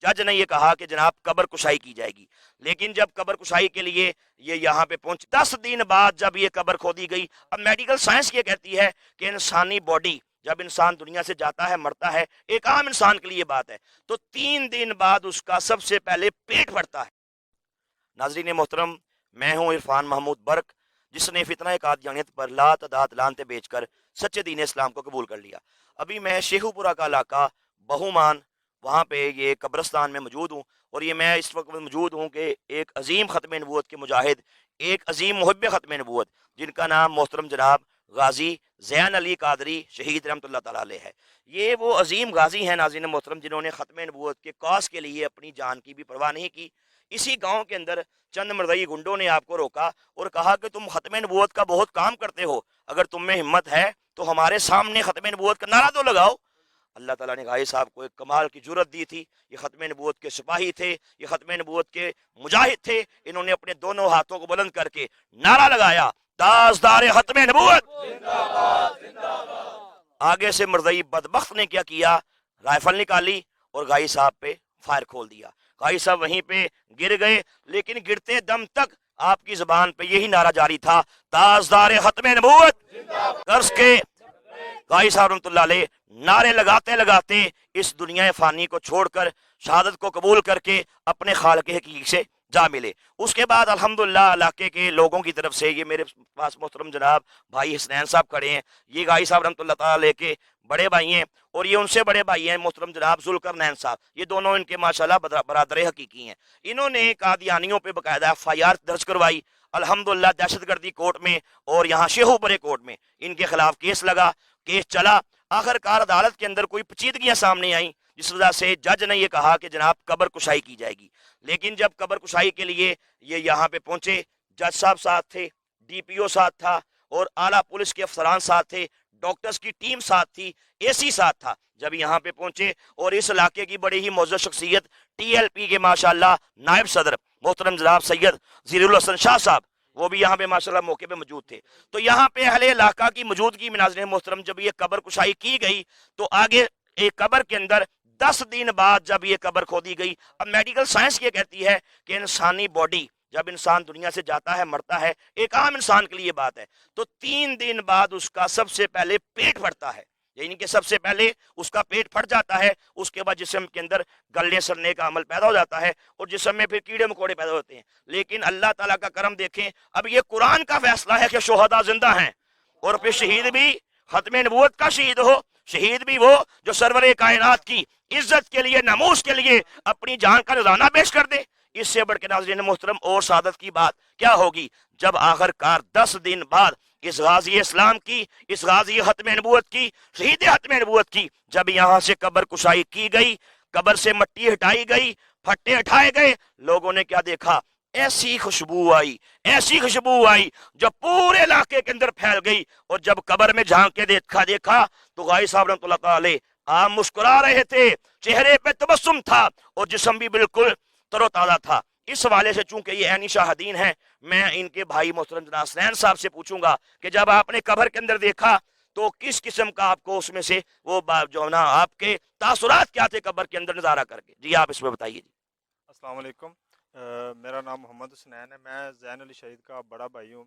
جج نے یہ کہا کہ جناب قبر کشائی کی جائے گی، لیکن جب قبر کشائی کے لیے یہ یہاں پہ پہنچ 10 دن بعد جب یہ قبر کھودی گئی، اب میڈیکل سائنس یہ کہتی ہے کہ انسانی باڈی جب انسان دنیا سے جاتا ہے مرتا ہے، ایک عام انسان کے لیے بات ہے، تو 3 دن بعد اس کا سب سے پہلے پیٹ پھٹتا ہے۔ ناظرین محترم، میں ہوں عرفان محمود برق، جس نے فتنہ قادیانیت پر لا تعداد لانتے بیچ کر سچے دین اسلام کو قبول کر لیا۔ ابھی میں شیخو پورہ کا علاقہ بہومان، وہاں پہ یہ قبرستان میں موجود ہوں، اور یہ میں اس وقت موجود ہوں کہ ایک عظیم ختم نبوت کے مجاہد، ایک عظیم محب ختم نبوت، جن کا نام محترم جناب غازی زین علی قادری شہید رحمۃ اللہ تعالیٰ علیہ ہے۔ یہ وہ عظیم غازی ہیں ناظرین محترم جنہوں نے ختم نبوت کے کاس کے لیے اپنی جان کی بھی پرواہ نہیں کی۔ اسی گاؤں کے اندر چند مردئی گنڈوں نے آپ کو روکا اور کہا کہ تم ختم نبوت کا بہت کام کرتے ہو، اگر تم میں ہمت ہے تو ہمارے سامنے ختم نبوت کا نعرہ تو لگاؤ۔ اللہ تعالیٰ نے غازی صاحب کو ایک کمال کی جرت دی تھی۔ یہ ختم نبوت کے سپاہی تھے، یہ ختم نبوت کے مجاہد تھے، انہوں نے اپنے دونوں ہاتھوں کو بلند کر کے نعرہ لگایا، تاجدار ختم نبوت زندہ باد، زندہ باد۔ آگے سے مرزئی بدبخت نے کیا کیا، رائفل نکالی اور غازی صاحب پہ فائر کھول دیا۔ غازی صاحب وہیں پہ گر گئے، لیکن گرتے دم تک آپ کی زبان پہ یہی نعرہ جاری تھا، تاجدار ختم نبوت کر کے غازی صاحب رحمۃ اللہ علیہ نعرے لگاتے لگاتے اس دنیا فانی کو چھوڑ کر شہادت کو قبول کر کے اپنے خالق حقیقی سے جا ملے۔ اس کے بعد الحمدللہ علاقے کے لوگوں کی طرف سے، یہ میرے پاس محترم جناب بھائی حسنین صاحب کھڑے ہیں، یہ غازی صاحب رحمۃ اللہ تعالیٰ علیہ کے بڑے بھائی ہیں، اور یہ ان سے بڑے بھائی ہیں محترم جناب ذوالقرنین صاحب، یہ دونوں ان کے ماشاءاللہ برادر حقیقی ہیں۔ انہوں نے قادیانیوں پہ باقاعدہ FIR درج کروائی، الحمدللہ دہشت گردی کورٹ میں اور یہاں شیخو پورے کورٹ میں ان کے خلاف کیس لگا، کیس چلا، آخر کار عدالت کے اندر کوئی پیچیدگیاں سامنے آئیں، جس وجہ سے جج نے یہ کہا کہ جناب قبر کشائی کی جائے گی۔ لیکن جب قبر کشائی کے لیے یہ یہاں پہ پہنچے، جج صاحب ساتھ تھے، DPO ساتھ تھا، اور اعلیٰ پولیس کے افسران ساتھ تھے، ڈاکٹرز کی ٹیم ساتھ تھی، AC ساتھ تھا۔ جب یہاں پہ پہنچے اور اس علاقے کی بڑی ہی معزز شخصیت TLP کے ماشاءاللہ نائب صدر محترم جناب سید ظہیر الحسن شاہ صاحب، وہ بھی یہاں پہ ماشاءاللہ موقع پہ موجود تھے، تو یہاں پہ اہل علاقہ کی موجودگی میں ناظرین محترم جب یہ قبر کشائی کی گئی، تو آگے ایک قبر کے اندر 10 دن بعد جب یہ قبر کھودی گئی، اب میڈیکل سائنس یہ کہتی ہے کہ انسانی باڈی جب انسان دنیا سے جاتا ہے مرتا ہے، ایک عام انسان کے لیے بات ہے، تو 3 دن بعد اس کا سب سے پہلے پیٹ پھٹتا ہے، یعنی کہ سب سے پہلے اس کا پیٹ پھٹ جاتا ہے، اس کے بعد جسم کے اندر گلنے سڑنے کا عمل پیدا ہو جاتا ہے، اور جسم میں پھر کیڑے مکوڑے پیدا ہوتے ہیں۔ لیکن اللہ تعالیٰ کا کرم دیکھیں، اب یہ قرآن کا فیصلہ ہے کہ شہداء زندہ ہیں، اور پھر شہید بھی ختم نبوت کا شہید ہو، شہید بھی وہ جو سرور کائنات کی عزت کے لیے، ناموس کے لیے اپنی جان کا نذرانہ پیش کر دے۔ اس سے بڑھ کے ناظرین محترم اور سعادت کی بات کیا ہوگی جب آخر کار 10 دن بعد اس غازی اسلام کی، اس غازی ختم نبوت کی، شہید ختم نبوت کی جب یہاں سے قبر کشائی کی گئی، قبر سے مٹی ہٹائی گئی، پھٹے ہٹائے گئے، لوگوں نے کیا دیکھا؟ ایسی خوشبو آئی، ایسی خوشبو آئی جو پورے علاقے کے اندر پھیل گئی، اور جب قبر میں جھانک کے دیکھا تو غازی صاحب رحمۃ اللہ تعالی آپ مسکرا رہے تھے، چہرے پہ تبسم تھا، اور جسم بھی بالکل تر و تازہ تھا۔ اس حوالے سے چونکہ یہ عینی شاہدین ہیں، میں ان کے بھائی محترم جناب حسنین صاحب سے پوچھوں گا کہ جب آپ نے قبر کے اندر دیکھا تو کس قسم کا آپ کو اس میں سے وہ جو نا آپ کے تاثرات کیا تھے قبر کے اندر نظارہ کر کے؟ جی آپ اس میں بتائیے۔ جی السلام علیکم، میرا نام محمد حسنین ہے، میں زین علی شہید کا بڑا بھائی ہوں۔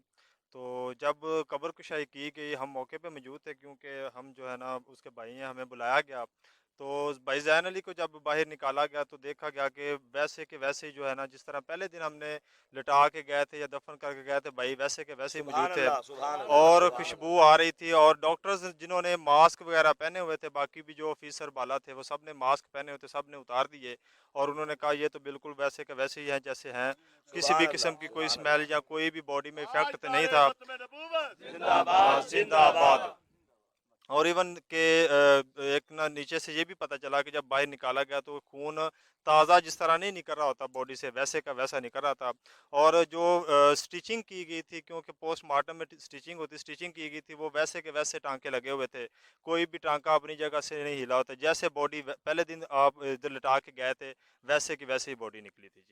تو جب قبر کشائی کی گئی، ہم موقع پہ موجود تھے کیونکہ ہم جو ہے نا اس کے بھائی ہیں، ہمیں بلایا گیا، تو بھائی زین علی کو جب باہر نکالا گیا تو دیکھا گیا کہ ویسے ہی جو ہے نا جس طرح پہلے دن ہم نے لٹا کے گئے تھے یا دفن کر کے گئے تھے، بھائی ویسے کے ویسے ہی موجود تھے، اور خوشبو آ رہی تھی، اور ڈاکٹرز جنہوں نے ماسک وغیرہ پہنے ہوئے تھے، باقی بھی جو آفیسر بالا تھے وہ سب نے ماسک پہنے ہوئے تھے، سب نے اتار دیے، اور انہوں نے کہا یہ تو بالکل ویسے کے ویسے ہی ہیں جیسے ہیں، کسی بھی قسم کی کوئی اسمیل یا کوئی بھی باڈی میں افیکٹ نہیں تھا۔ زندہ آباد۔ اور ایون کہ ایک نیچے سے یہ بھی پتہ چلا کہ جب باہر نکالا گیا تو خون تازہ جس طرح نہیں نکل رہا ہوتا باڈی سے، ویسے کا ویسا نکل رہا تھا، اور جو سٹیچنگ کی گئی تھی، کیونکہ پوسٹ مارٹم میں سٹیچنگ ہوتی، سٹیچنگ کی گئی تھی، وہ ویسے کے ویسے ٹانکے لگے ہوئے تھے، کوئی بھی ٹانکا اپنی جگہ سے نہیں ہلا ہوتا، جیسے باڈی پہلے دن آپ ادھر لٹا کے گئے تھے ویسے کی ویسے ہی باڈی نکلی تھی۔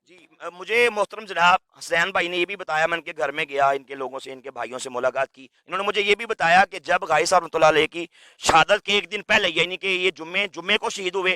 جی مجھے محترم جناب حسین بھائی نے یہ بھی بتایا، میں ان کے گھر میں گیا، ان کے لوگوں سے، ان کے بھائیوں سے ملاقات کی، انہوں نے مجھے یہ بھی بتایا کہ جب غازی صاحب رحمۃ اللہ علیہ کی شہادت کے ایک دن پہلے، یعنی کہ یہ جمعے کو شہید ہوئے،